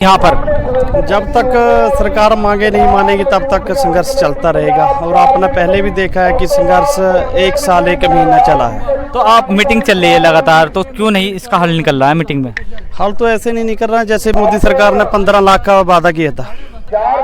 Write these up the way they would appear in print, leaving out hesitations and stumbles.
यहाँ पर जब तक सरकार मांगे नहीं मानेगी तब तक संघर्ष चलता रहेगा। और आपने पहले भी देखा है कि संघर्ष 1 साल 1 महीना चला है। तो आप मीटिंग चल रही है लगातार, तो क्यों नहीं इसका हल निकल रहा है मीटिंग में? हाल तो ऐसे नहीं निकल रहा है जैसे मोदी सरकार ने 15 लाख का वादा किया था।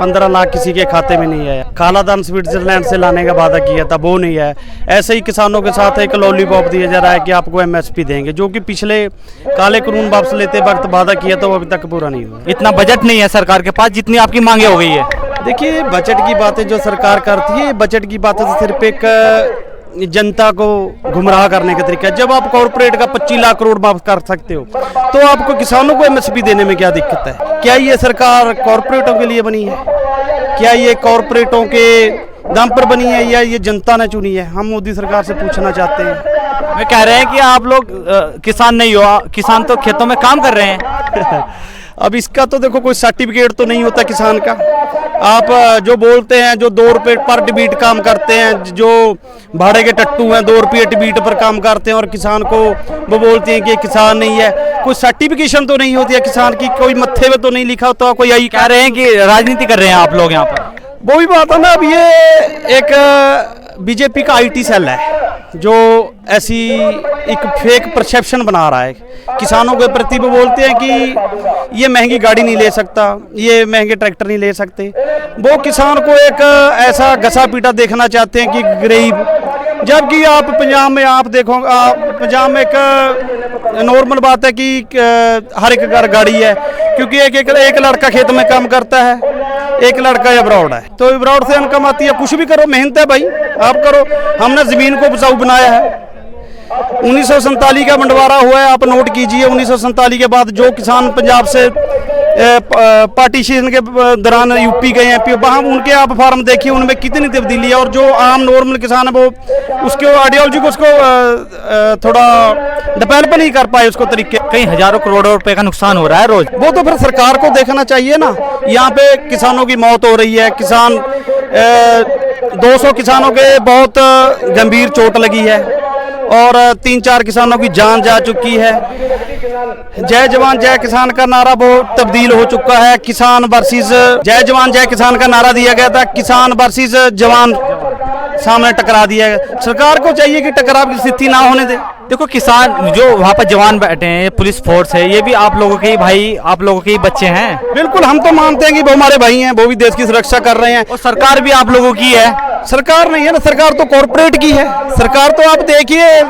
15 लाख किसी के खाते में नहीं आया। काला धन स्विट्जरलैंड से लाने का वादा किया था, वो नहीं है। ऐसे ही किसानों के साथ एक लॉलीपॉप दिया जा रहा है कि आपको एमएसपी देंगे, जो कि पिछले काले कानून वापस लेते वक्त वादा किया था, वो अभी तक पूरा नहीं हुआ। इतना बजट नहीं है सरकार के पास जितनी आपकी मांगे हो गई है। देखिए, बजट की बातें जो सरकार करती है, बजट की बातें तो सिर्फ एक जनता को गुमराह करने का तरीका है। जब आप कॉर्पोरेट का 25 लाख करोड़ माफ कर सकते हो तो आपको किसानों को एमएसपी देने में क्या दिक्कत है? क्या ये सरकार कॉर्पोरेटों के लिए बनी है? क्या ये कॉर्पोरेटों के दम पर बनी है या ये जनता ने चुनी है? हम मोदी सरकार से पूछना चाहते हैं। वे कह रहे हैं कि आप लोग किसान नहीं हो, किसान तो खेतों में काम कर रहे हैं। अब इसका तो देखो कोई सर्टिफिकेट तो नहीं होता किसान का। आप जो बोलते हैं, जो 2 रुपये पर डिबीट काम करते हैं, जो भाड़े के टट्टू हैं 2 रुपये डिबीट पर काम करते हैं और किसान को वो बोलते हैं कि किसान नहीं है। कोई सर्टिफिकेशन तो नहीं होती है किसान की, कोई मत्थे में तो नहीं लिखा होता। कोई यही कह रहे हैं कि राजनीति कर रहे हैं आप लोग यहाँ पर। वो भी बात है ना। अब ये एक बीजेपी का आईटी सेल है जो ऐसी एक फेक परसेप्शन बना रहा है किसानों के प्रति। वो बोलते हैं कि ये महंगी गाड़ी नहीं ले सकता, ये महंगे ट्रैक्टर नहीं ले सकते। वो किसान को एक ऐसा घसा पीटा देखना चाहते हैं कि गरीब, जबकि आप पंजाब में आप देखो, पंजाब में एक नॉर्मल बात है कि हर एक घर गाड़ी है, क्योंकि एक लड़का खेत में काम करता है, एक लड़का अब्रॉड है। तो अब्रॉड से इनकम आती है। कुछ भी करो, मेहनत है भाई, आप करो। हमने जमीन को उपजाऊ बनाया है। 1947 का बंटवारा हुआ है, आप नोट कीजिए। 1947 के बाद जो किसान पंजाब से पार्टीशन के दौरान यूपी गए हैं, वहाँ उनके आप फार्म देखिए, उनमें कितनी तब्दीली है। और जो आम नॉर्मल किसान है वो उसके आइडियोलॉजी को उसको थोड़ा डेवलप नहीं कर पाए उसको तरीके। कई हजारों करोड़ों रुपए का नुकसान हो रहा है रोज। वो तो फिर सरकार को देखना चाहिए ना। यहाँ पे किसानों की मौत हो रही है। किसान 200 किसानों के बहुत गंभीर चोट लगी है और 3-4 किसानों की जान जा चुकी है। जय जवान जय किसान का नारा बहुत तब्दील हो चुका है। किसान वर्सेस जय जवान जय किसान का नारा दिया गया था, किसान वर्सेस जवान सामने टकरा दिया गया। सरकार को चाहिए कि टकराव की स्थिति ना होने दे। देखो, किसान जो वहाँ पर जवान बैठे हैं, पुलिस फोर्स है, ये भी आप लोगों के ही भाई, आप लोगों के ही बच्चे हैं। बिल्कुल, हम तो मानते हैं कि वो हमारे भाई हैं, वो भी देश की सुरक्षा कर रहे हैं। और सरकार भी आप लोगों की है। सरकार नहीं है ना, सरकार तो कॉर्पोरेट की है। सरकार तो आप देखिए,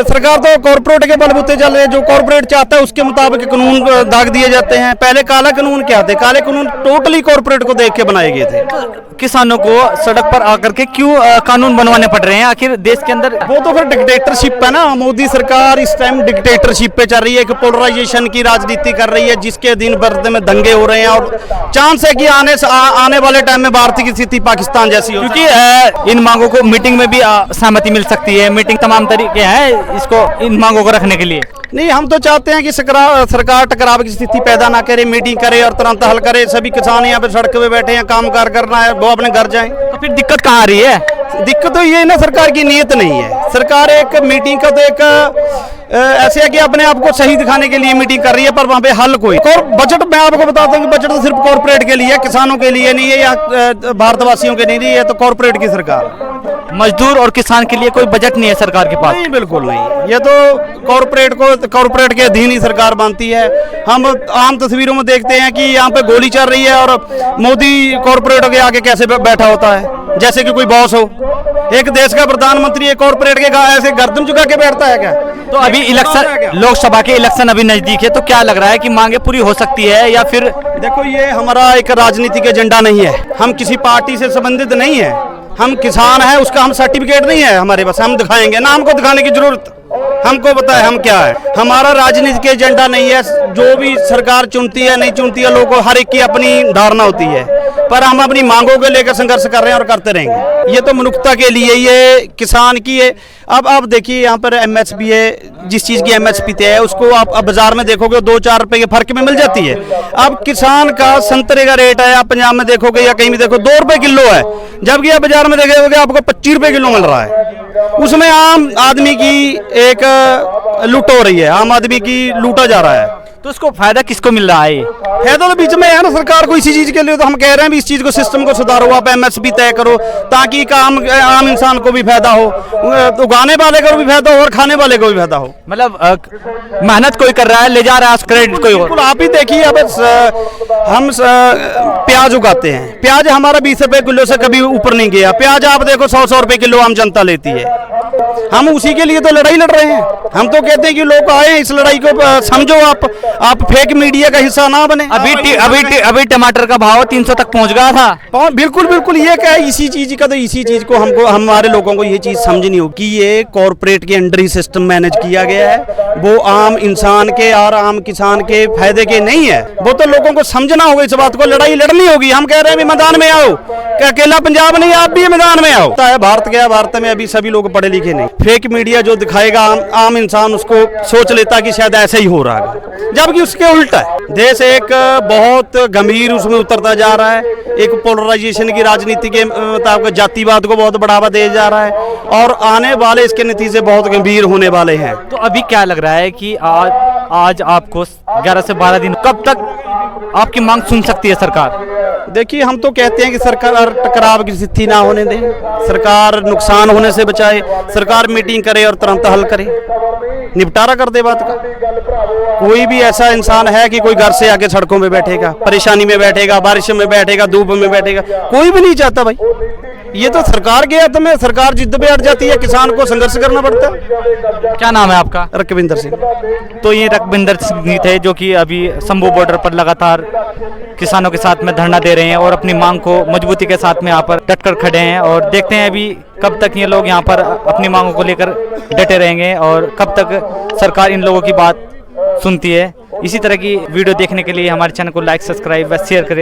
सरकार तो कॉर्पोरेट के बलबूते चल रहे हैं। जो कॉर्पोरेट चाहता है उसके मुताबिक कानून दाग दिए जाते हैं। पहले काला कानून क्या थे? काले कानून टोटली कॉर्पोरेट को देख के बनाए गए थे। किसानों को सड़क पर आकर के क्यों कानून बनवाने पड़ रहे हैं आखिर देश के अंदर? वो तो फिर डिक्टेटरशिप है ना। मोदी सरकार इस टाइम डिक्टेटरशिप पे चल रही है, कि पोलराइजेशन की राजनीति कर रही है, जिसके दिन भर में दंगे हो रहे हैं और चांस है कि आने वाले टाइम में भारत की स्थिति पाकिस्तान जैसी हो। क्योंकि इन मांगों को मीटिंग में भी सहमति मिल सकती है। मीटिंग तमाम तरीके हैं इसको, इन मांगों को रखने के लिए। नहीं, हम तो चाहते हैं कि सरकार टकराव की स्थिति पैदा ना करे, मीटिंग करे और तुरंत हल करे। सभी किसान यहाँ पे सड़क पे बैठे हैं, काम कार करना है, वो अपने घर जाएं। तो फिर दिक्कत कहाँ आ रही है? दिक्कत तो ये है ना, सरकार की नीयत नहीं है। सरकार एक मीटिंग का तो एक ऐसे है कि अपने आप को सही दिखाने के लिए मीटिंग कर रही है, पर वहाँ पे हल कोई। और बजट मैं आपको बताता हूँ कि बजट तो सिर्फ कॉर्पोरेट के लिए, किसानों के लिए नहीं है या भारतवासियों के नहीं है। तो कॉर्पोरेट की सरकार, मजदूर और किसान के लिए कोई बजट नहीं है सरकार के पास? नहीं, बिल्कुल नहीं। ये तो कॉर्पोरेट के अधीन ही सरकार बनती है। हम आम तस्वीरों में देखते हैं कि यहाँ पे गोली चल रही है और मोदी कॉर्पोरेट के आगे कैसे बैठा होता है, जैसे कि कोई बॉस हो। एक देश का प्रधानमंत्री एक कॉर्पोरेट के ऐसे गर्दन झुका के बैठता है क्या? तो अभी इलेक्शन, लोकसभा के इलेक्शन अभी नजदीक है, तो क्या लग रहा है कि मांगे पूरी हो सकती है या फिर? देखो, ये हमारा एक राजनीतिक एजेंडा नहीं है। हम किसी पार्टी से संबंधित नहीं है। हम किसान हैं, उसका हम सर्टिफिकेट नहीं है हमारे पास, हम दिखाएंगे ना। हमको दिखाने की जरूरत, हमको पता है हम क्या है। हमारा राजनीतिक एजेंडा नहीं है। जो भी सरकार चुनती है नहीं चुनती है, लोगों को हर एक की अपनी धारणा होती है, पर हम अपनी मांगों के लेकर संघर्ष कर रहे हैं और करते रहेंगे। ये तो मनुष्यता के लिए, ये किसान की है। अब आप देखिए, यहाँ पर एमएसपी है, जिस चीज़ की एमएसपी तय है उसको आप अब बाजार में देखोगे 2-4 रुपए के फर्क में मिल जाती है। अब किसान का संतरे का रेट है, आप पंजाब में देखोगे या कहीं भी देखो 2 रुपए किलो है, जबकि आप बाजार में देखोगे आपको 25 रुपए किलो मिल रहा है। उसमें आम आदमी की एक लूट हो रही है, आम आदमी की लूटा जा रहा है। तो उसको फायदा किसको मिल रहा है ये? फायदा तो बीच में है ना सरकार को इसी चीज के लिए, तो हम कह रहे हैं भी इस चीज को सिस्टम को सुधारो, आप एमएसपी तय करो ताकि आम इंसान को भी फायदा हो, उगाने वाले को भी फायदा हो और खाने वाले को भी फायदा हो। मतलब मेहनत कोई कर रहा है, ले जा रहा है क्रेडिट कोई और। बिल्कुल, आप ही देखिए अब हम प्याज उगाते हैं, प्याज हमारा 20 रुपए किलो से कभी ऊपर नहीं गया, प्याज आप देखो 100 रुपए किलो आम जनता लेती है। हम उसी के लिए तो लड़ाई लड़ रहे हैं। हम तो कहते हैं कि लोग आए इस लड़ाई को समझो, आप फेक मीडिया का हिस्सा ना बने। अभी टमाटर का भाव 300 तक पहुंच गया था। बिल्कुल बिल्कुल, ये क्या है, इसी चीज का तो इसी चीज को हमको हमारे लोगों को ये चीज समझनी होगी कि ये कॉरपोरेट के अंडर ही सिस्टम मैनेज किया गया है, वो आम इंसान के और आम किसान के फायदे के नहीं है। वो तो लोगों को समझना होगा, इस बात को लड़ाई लड़नी होगी। हम कह रहे हैं मैदान में आओ, कि अकेला पंजाब नहीं, आप भी मैदान में आओ। भारत गया, भारत में अभी सभी लोग पढ़े लिखे नहीं, फेक मीडिया जो दिखाएगा आम इंसान उसको सोच लेता कि शायद ऐसे ही हो रहा है, जबकि उसके उल्टा है। देश एक बहुत गंभीर उसमें उतरता जा रहा है, एक पोलराइजेशन की राजनीति के मुताबिक जातिवाद को बहुत बढ़ावा दिया जा रहा है और आने वाले इसके नतीजे बहुत गंभीर होने वाले हैं। तो अभी क्या लग रहा है कि आज आपको 11 से 12 दिन, कब तक आपकी मांग सुन सकती है सरकार? देखिए, हम तो कहते हैं कि सरकार टकराव की स्थिति ना होने दे, सरकार नुकसान होने से बचाए, सरकार मीटिंग करे और तुरंत हल करे, निपटारा कर दे बात का। कोई भी ऐसा इंसान है कि कोई घर से आके सड़कों में बैठेगा, परेशानी में बैठेगा, बारिश में बैठेगा, धूप में बैठेगा, कोई भी नहीं चाहता भाई। ये तो सरकार के हाथ में, सरकार जिद पे अड़ जाती है, किसान को संघर्ष करना पड़ता है। क्या नाम है आपका? रकविंदर सिंह। तो ये रकविंदर सिंह थे जो कि अभी शंभू बॉर्डर पर लगातार किसानों के साथ में धरना दे रहे हैं और अपनी मांग को मजबूती के साथ में यहाँ पर डटकर खड़े हैं। और देखते हैं अभी कब तक ये लोग यहाँ पर अपनी मांगों को लेकर डटे रहेंगे और कब तक सरकार इन लोगों की बात सुनती है। इसी तरह की वीडियो देखने के लिए हमारे चैनल को लाइक, सब्सक्राइब व शेयर करें।